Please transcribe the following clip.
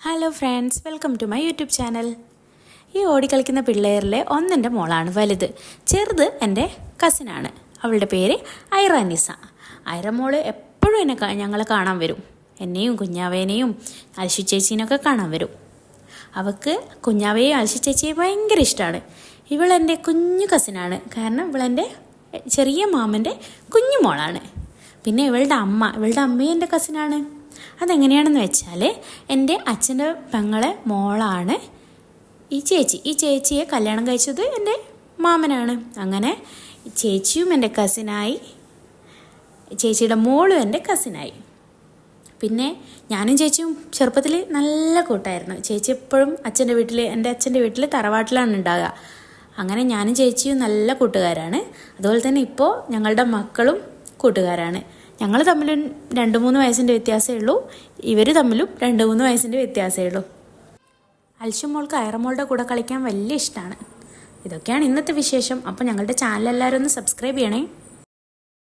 Hello friends, welcome to my YouTube channel. ഈ ഓടിക്കളിക്കുന്ന പിള്ളേരിലെ ഒന്നെൻ്റെ മോളാണ് വലുത്. ചെറുത് എൻ്റെ കസിനാണ്. അവളുടെ പേര് ഐറാനിസ. ഐറ മോള് എപ്പോഴും ഞങ്ങളെ കാണാൻ വരും. എന്നെയും കുഞ്ഞാവേനെയും അൽഷി ചേച്ചീനൊക്കെ കാണാൻ വരും. അവൾക്ക് കുഞ്ഞാവയെയും അൽഷി ചേച്ചിയെയും ഭയങ്കര ഇഷ്ടമാണ്. ഇവളെൻ്റെ കുഞ്ഞു കസിനാണ്. കാരണം ഇവളെൻ്റെ ചെറിയ മാമൻ്റെ കുഞ്ഞു മോളാണ്. പിന്നെ ഇവളുടെ അമ്മയും എൻ്റെ കസിനാണ്. അതെങ്ങനെയാണെന്ന് വെച്ചാൽ, എൻ്റെ അച്ഛൻ്റെ പെങ്ങളെ മോളാണ് ഈ ചേച്ചി. ഈ ചേച്ചിയെ കല്യാണം കഴിച്ചത് എൻ്റെ മാമനാണ്. അങ്ങനെ ചേച്ചിയും എൻ്റെ കസിനായി, ചേച്ചിയുടെ മോളും എൻ്റെ കസിനായി. പിന്നെ ഞാനും ചേച്ചിയും ചെറുപ്പത്തിൽ നല്ല കൂട്ടായിരുന്നു. ചേച്ചി എപ്പോഴും എൻ്റെ അച്ഛൻ്റെ വീട്ടിൽ തറവാട്ടിലാണ് ഉണ്ടാകുക. അങ്ങനെ ഞാനും ചേച്ചിയും നല്ല കൂട്ടുകാരാണ്. അതുപോലെ തന്നെ ഇപ്പോൾ ഞങ്ങളുടെ മക്കളും കൂട്ടുകാരാണ്. ഞങ്ങൾ തമ്മിലും 2-3 വയസ്സിൻ്റെ വ്യത്യാസമേ ഉള്ളൂ. ഇവർ തമ്മിലും 2-3 വയസ്സിൻ്റെ വ്യത്യാസമേ ഉള്ളൂ. അൽഷു മോൾക്ക് ഐറമോളുടെ കൂടെ കളിക്കാൻ വലിയ ഇഷ്ടമാണ്. ഇതൊക്കെയാണ് ഇന്നത്തെ വിശേഷം. അപ്പോൾ ഞങ്ങളുടെ ചാനൽ എല്ലാവരും ഒന്ന് സബ്സ്ക്രൈബ് ചെയ്യണേ.